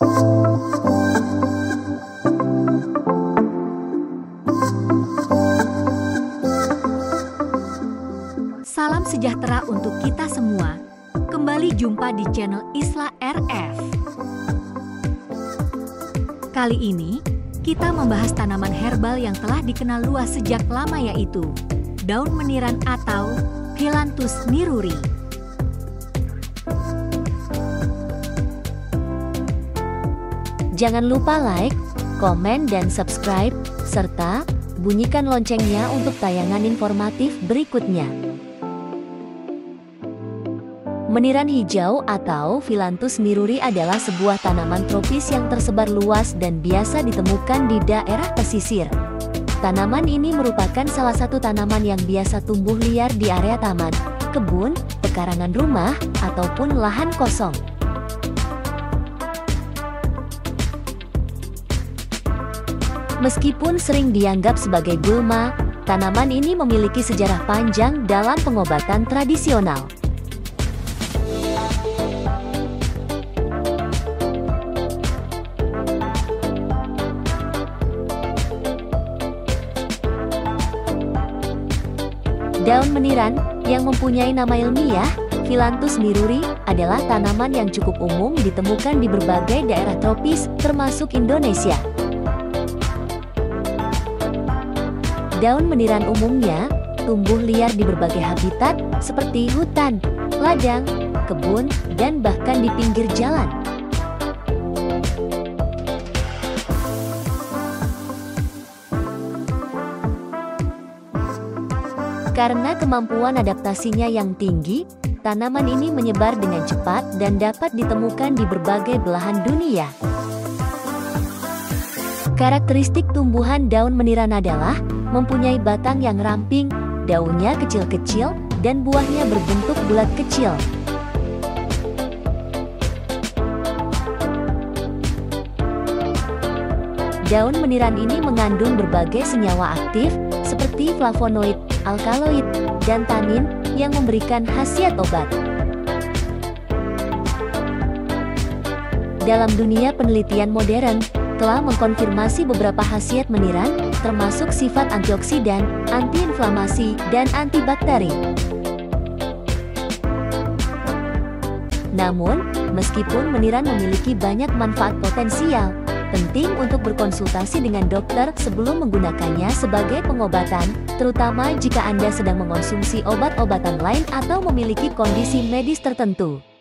Salam sejahtera untuk kita semua. Kembali jumpa di channel Isla RF. Kali ini, kita membahas tanaman herbal yang telah dikenal luas sejak lama, yaitu daun meniran atau Phyllanthus niruri. Jangan lupa like, komen, dan subscribe, serta bunyikan loncengnya untuk tayangan informatif berikutnya. Meniran hijau atau Phyllanthus niruri adalah sebuah tanaman tropis yang tersebar luas dan biasa ditemukan di daerah pesisir. Tanaman ini merupakan salah satu tanaman yang biasa tumbuh liar di area taman, kebun, pekarangan rumah, ataupun lahan kosong. Meskipun sering dianggap sebagai gulma, tanaman ini memiliki sejarah panjang dalam pengobatan tradisional. Daun meniran, yang mempunyai nama ilmiah, Phyllanthus niruri, adalah tanaman yang cukup umum ditemukan di berbagai daerah tropis, termasuk Indonesia. Daun meniran umumnya tumbuh liar di berbagai habitat seperti hutan, ladang, kebun, dan bahkan di pinggir jalan. Karena kemampuan adaptasinya yang tinggi, tanaman ini menyebar dengan cepat dan dapat ditemukan di berbagai belahan dunia. Karakteristik tumbuhan daun meniran adalah mempunyai batang yang ramping, daunnya kecil-kecil, dan buahnya berbentuk bulat kecil. Daun meniran ini mengandung berbagai senyawa aktif seperti flavonoid, alkaloid, dan tanin yang memberikan khasiat obat. Dalam dunia penelitian modern, telah mengkonfirmasi beberapa khasiat meniran, termasuk sifat antioksidan, antiinflamasi, dan antibakteri. Namun, meskipun meniran memiliki banyak manfaat potensial, penting untuk berkonsultasi dengan dokter sebelum menggunakannya sebagai pengobatan, terutama jika Anda sedang mengonsumsi obat-obatan lain atau memiliki kondisi medis tertentu.